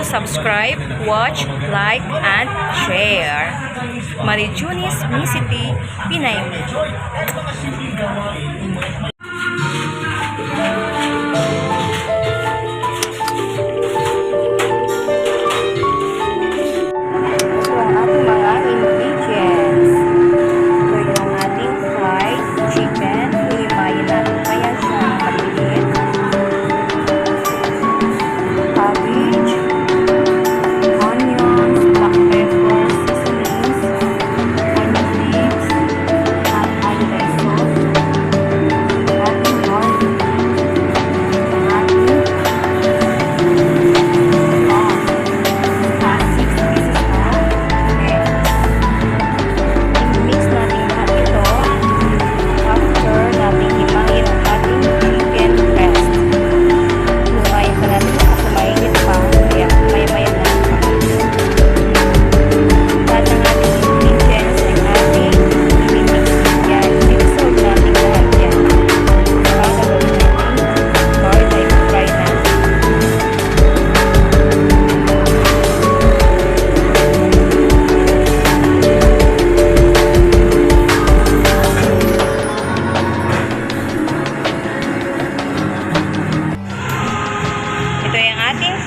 subscribe, watch, like, and share. Marijunis, Misiti, Pinaymi.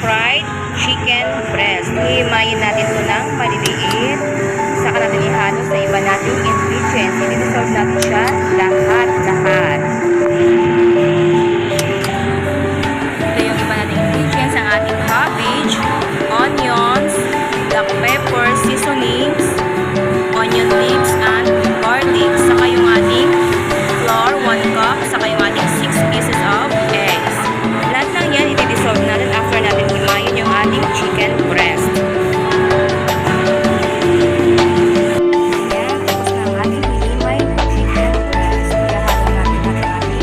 Fried chicken breast. Hihimayin natin ito ng maliliit. Saka natin ihalo sa iba nating ingredients. I-dissolve natin siya lahat-lahat. Ito yung iba nating ingredients. Ang ating cabbage, onions, black pepper, seasonings, onion leaves, and garlic. Saka yung ating flour, 1 cup. Saka yung ating 6 pieces of eggs. Lahat lang yan, i-dissolve natin after natin himayin yung ating chicken breast. Ayan, tapos na ang ating hinimay na chicken breast. Ihalo natin ang ating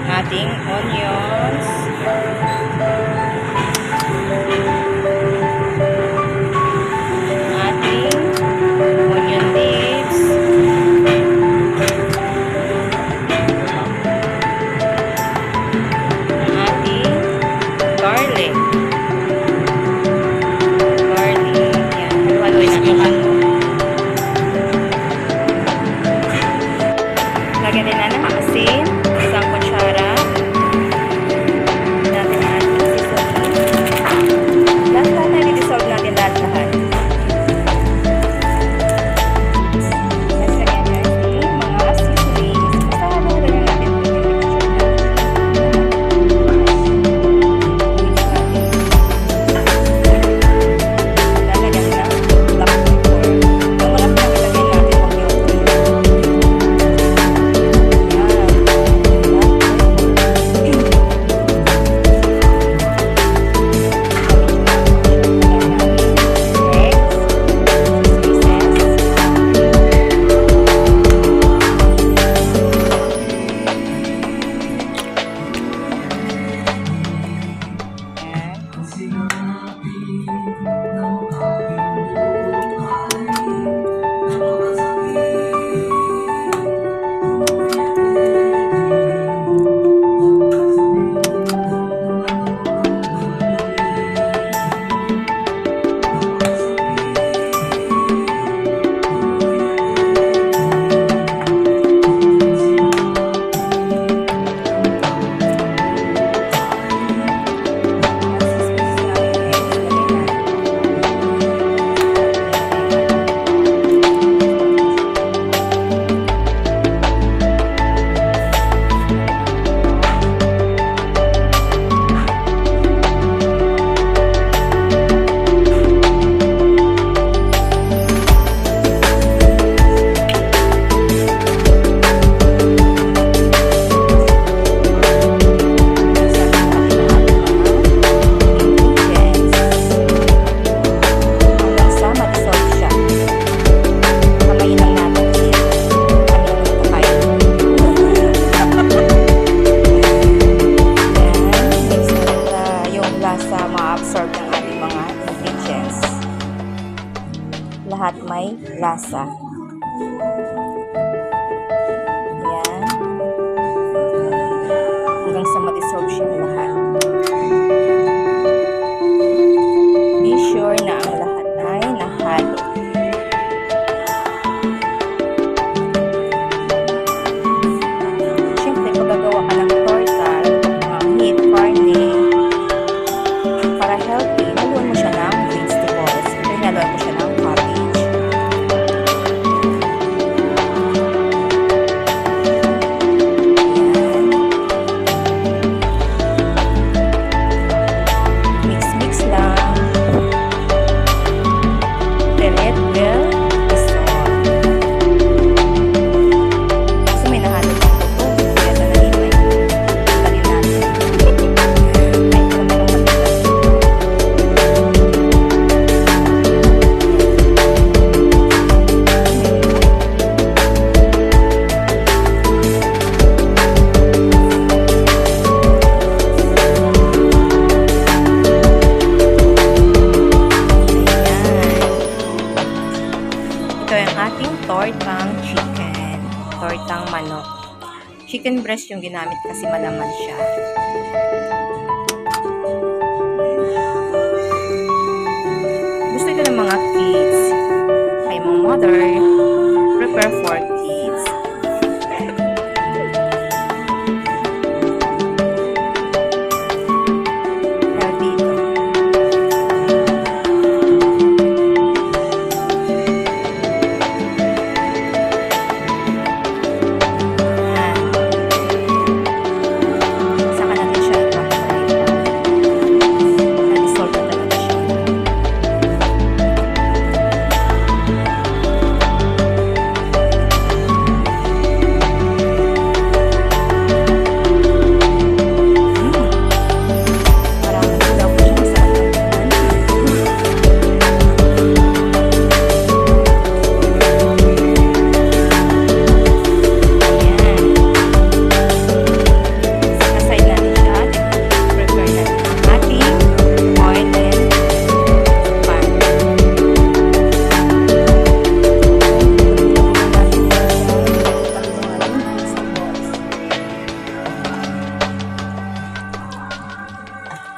ating onions, ating onion leaves, ating garlic. Yan, haluin natin. Lagyan din na ng asin, isang kutsara. Natin ang ating seasoning. lasa. Yan. Hanggang sa ma-dissolve siya lahat. Be sure na ang lahat ay nahalo. Siyempre, kung gagawa ka ng torta, meat, carne, para healthy, haluan mo siya ng vegetables. Haluan mo siya ng cabbage. Ito yung ating tortang chicken. Tortang manok. Chicken breast yung ginamit kasi malaman siya. Gusto ito ng mga kids. Kay mga mother, prepare for kids.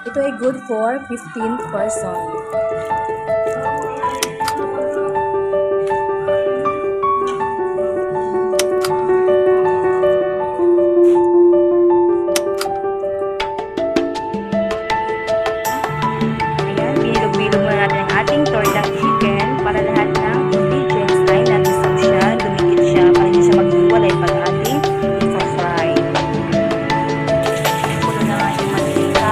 Ito ay good for 15 person. Ayan, binilog-bilog na natin ang ating tortang chicken para lahat ng ingredients ay natisap siya, dumikit siya, para hindi siya maghiwalay pag ating isa-fry. Puno na nga yung mantika.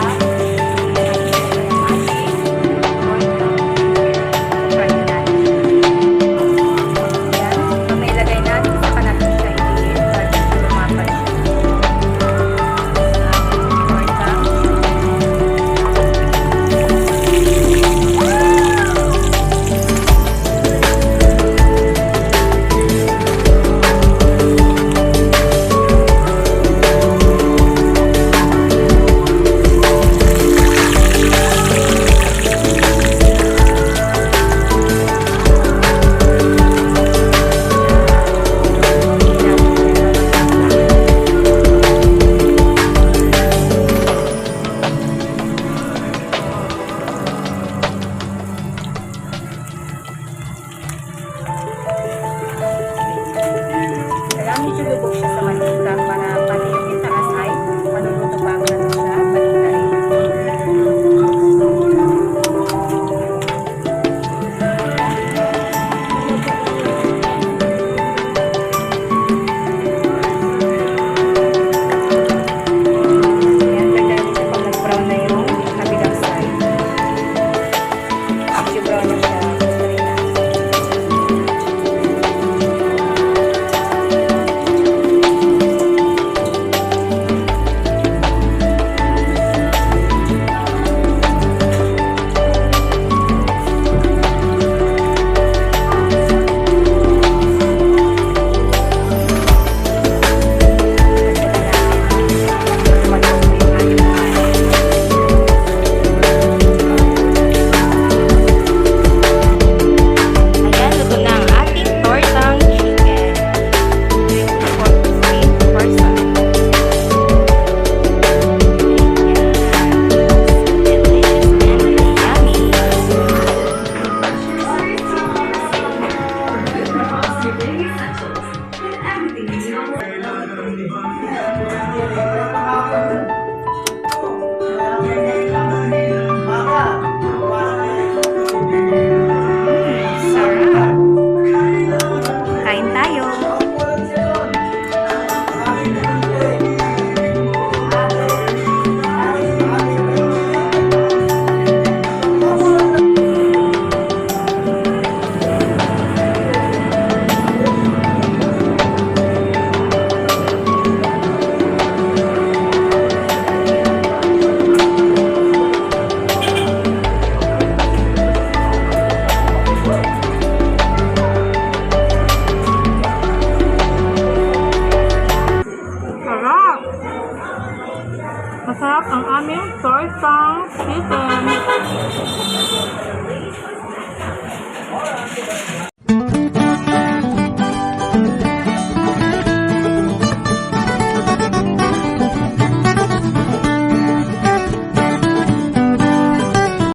Masarap ang aming tortang chicken.